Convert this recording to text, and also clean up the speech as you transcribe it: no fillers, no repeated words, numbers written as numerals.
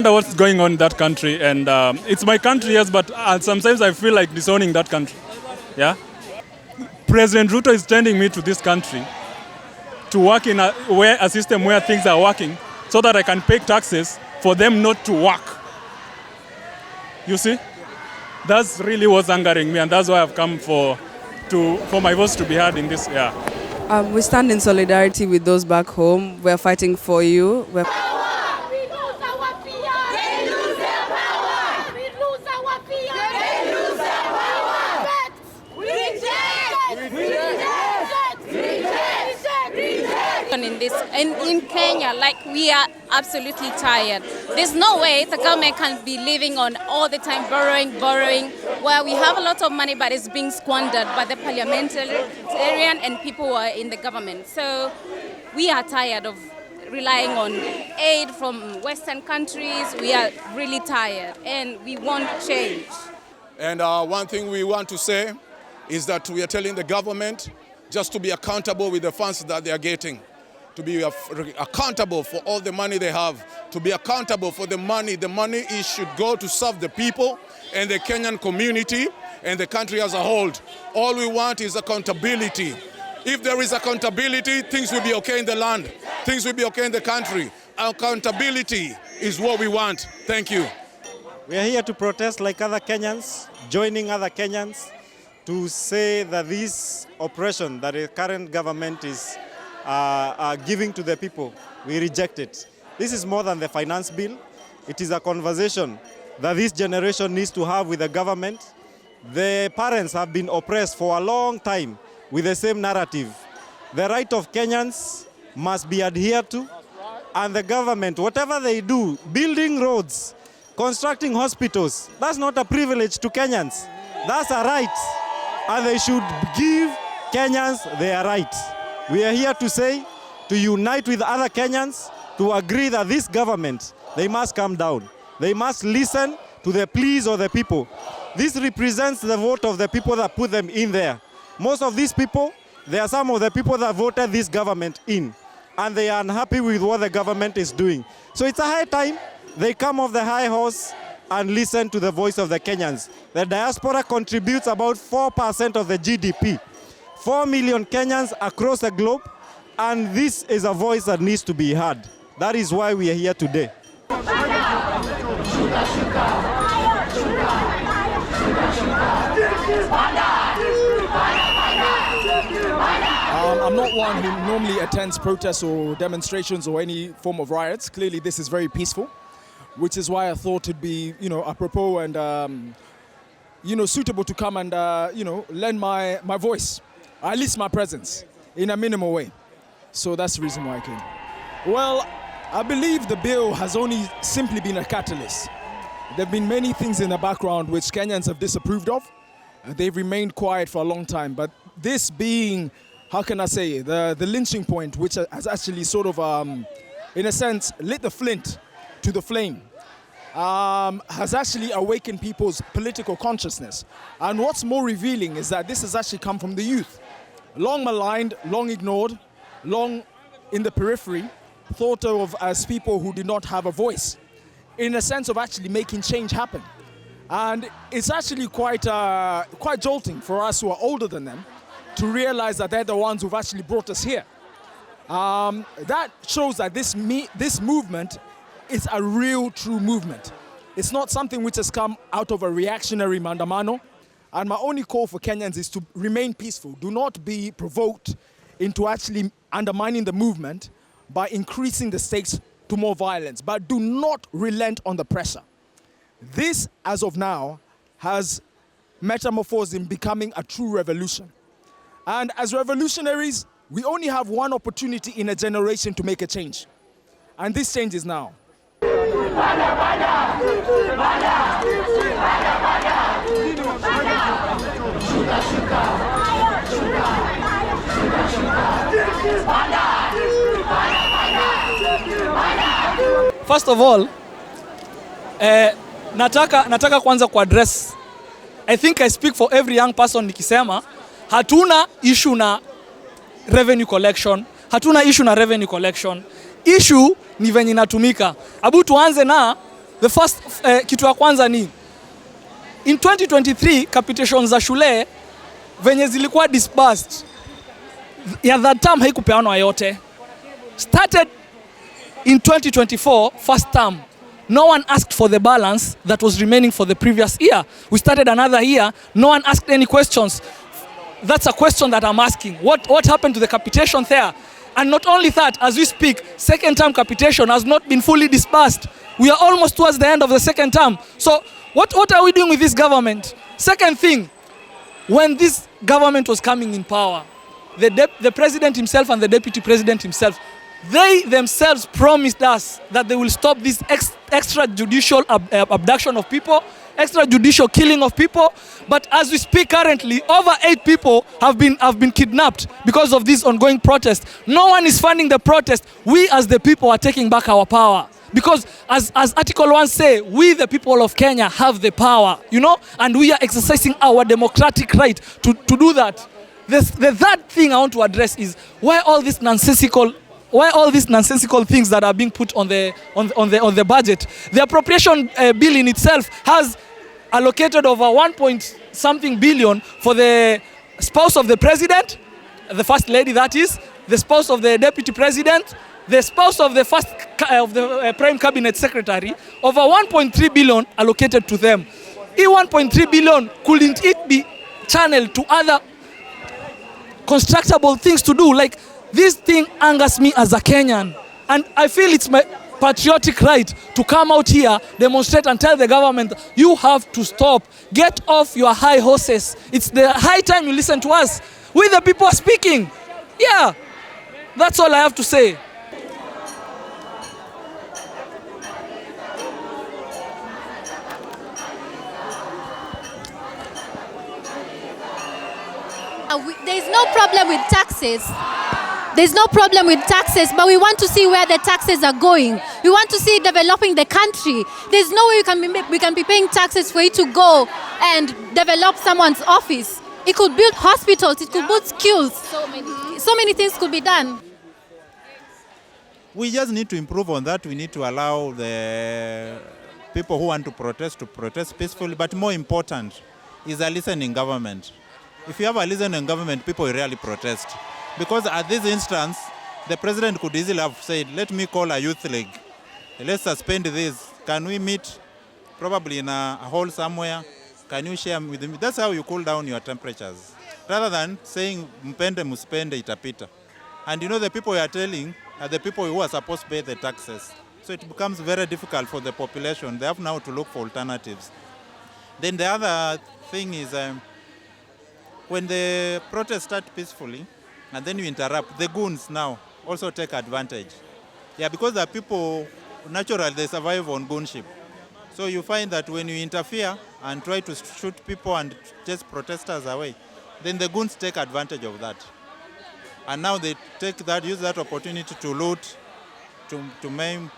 wonder what's going on in that country. And it's my country, yes, but sometimes I feel like disowning that country. Yeah. President Ruto is sending me to this country to work in a system where things are working so that I can pay taxes for them not to work. You see? That's really what's angering me, and that's why I've come for my voice to be heard in this. Yeah. We stand in solidarity with those back home. We're fighting for you. In Kenya, like, we are absolutely tired. There's no way the government can be living on all the time borrowing, where we have a lot of money but it's being squandered by the parliamentarian and people who are in the government. So we are tired of relying on aid from Western countries. We are really tired and we want change. And one thing we want to say is that we are telling the government just to be accountable with the funds that they are getting, to be accountable for all the money they have, to be accountable for the money. The money should go to serve the people and the Kenyan community and the country as a whole. All we want is accountability. If there is accountability, things will be okay in the land. Things will be okay in the country. Accountability is what we want. Thank you. We are here to protest like other Kenyans, joining other Kenyans to say that this oppression that the current government is giving to the people, we reject it. This is more than the finance bill. It is a conversation that this generation needs to have with the government. The parents have been oppressed for a long time with the same narrative. The right of Kenyans must be adhered to, and the government, whatever they do, building roads, constructing hospitals, that's not a privilege to Kenyans. That's a right, and they should give Kenyans their right. We are here to say, to unite with other Kenyans, to agree that this government, they must come down. They must listen to the pleas of the people. This represents the vote of the people that put them in there. Most of these people, they are some of the people that voted this government in, and they are unhappy with what the government is doing. So it's a high time they come off the high horse and listen to the voice of the Kenyans. The diaspora contributes about 4% of the GDP. 4 million Kenyans across the globe, and this is a voice that needs to be heard. That is why we are here today. I'm not one who normally attends protests or demonstrations or any form of riots. Clearly this is very peaceful, which is why I thought it'd be, apropos and, suitable to come and, lend my voice, or at least my presence, in a minimal way. So that's the reason why I came. Well, I believe the bill has only simply been a catalyst. There have been many things in the background which Kenyans have disapproved of. They've remained quiet for a long time, but this being, how can I say, the lynching point, which has actually sort of, in a sense, lit the flint to the flame, has actually awakened people's political consciousness. And what's more revealing is that this has actually come from the youth. Long maligned, long ignored, long in the periphery, thought of as people who did not have a voice, in a sense of actually making change happen. And it's actually quite jolting for us who are older than them to realize that they're the ones who've actually brought us here. That shows that this movement is a real, true movement. It's not something which has come out of a reactionary mandamano. And my only call for Kenyans is to remain peaceful. Do not be provoked into actually undermining the movement by increasing the stakes to more violence. But do not relent on the pressure. This, as of now, has metamorphosed in becoming a true revolution. And as revolutionaries, we only have one opportunity in a generation to make a change. And this change is now. First of all, nataka kwanza kuaddress. I think I speak for every young person nikisema hatuna issue na revenue collection. Hatuna issue na revenue collection. Issue ni venye inatumika. Abu tuanze na The first kitu ya kwanza ni in 2023 capitation za shule venye zilikuwa disbursed ya that term haikupeanwa yote. Started in 2024 first term, no one asked for the balance that was remaining for the previous year. We started another year, no one asked any questions. That's a question that I'm asking. What happened to the capitation there? And not only that, as we speak, second term capitation has not been fully disbursed. We are almost towards the end of the second term. So what are we doing with this government? Second thing, when this government was coming in power, the president himself and the deputy president himself, they themselves promised us that they will stop this extrajudicial abduction of people, extrajudicial killing of people. But as we speak currently, over 8 people have been kidnapped because of this ongoing protest. No one is funding the protest. We as the people are taking back our power. Because as Article 1 say, we the people of Kenya have the power, you know, and we are exercising our democratic right to do that. The third thing I want to address is why all these nonsensical things that are being put on the budget. The appropriation bill in itself has allocated over 1 point something billion for the spouse of the president, the first lady that is, the spouse of the deputy president, the spouse of the first of the prime cabinet secretary, over 1.3 billion allocated to them. 1.3 billion, couldn't it be channeled to other constructible things to do? Like, this thing angers me as a Kenyan, and I feel it's my patriotic right to come out here, demonstrate and tell the government, you have to stop. Get off your high horses. It's the high time you listen to us. We the people are speaking. Yeah, that's all I have to say. There's no problem with taxes. There's no problem with taxes, but we want to see where the taxes are going. We want to see developing the country. There's no way we can be paying taxes for it to go and develop someone's office. It could build hospitals, it could build schools. So many things could be done. We just need to improve on that. We need to allow the people who want to protest peacefully, but more important is a listening government. If you have a listening government, people will really protest. Because at this instance, the president could easily have said, let me call a youth league. Let's suspend this. Can we meet probably in a hall somewhere? Can you share with me? That's how you cool down your temperatures. Rather than saying, mpende muspende itapita. And you know, the people you are telling are the people who are supposed to pay the taxes. So it becomes very difficult for the population. They have now to look for alternatives. Then the other thing is, when the protests start peacefully, and then you interrupt, the goons now also take advantage. Yeah, because the people, naturally, they survive on goonship. So you find that when you interfere and try to shoot people and chase protesters away, then the goons take advantage of that. And now they take that, use that opportunity to loot, to maim.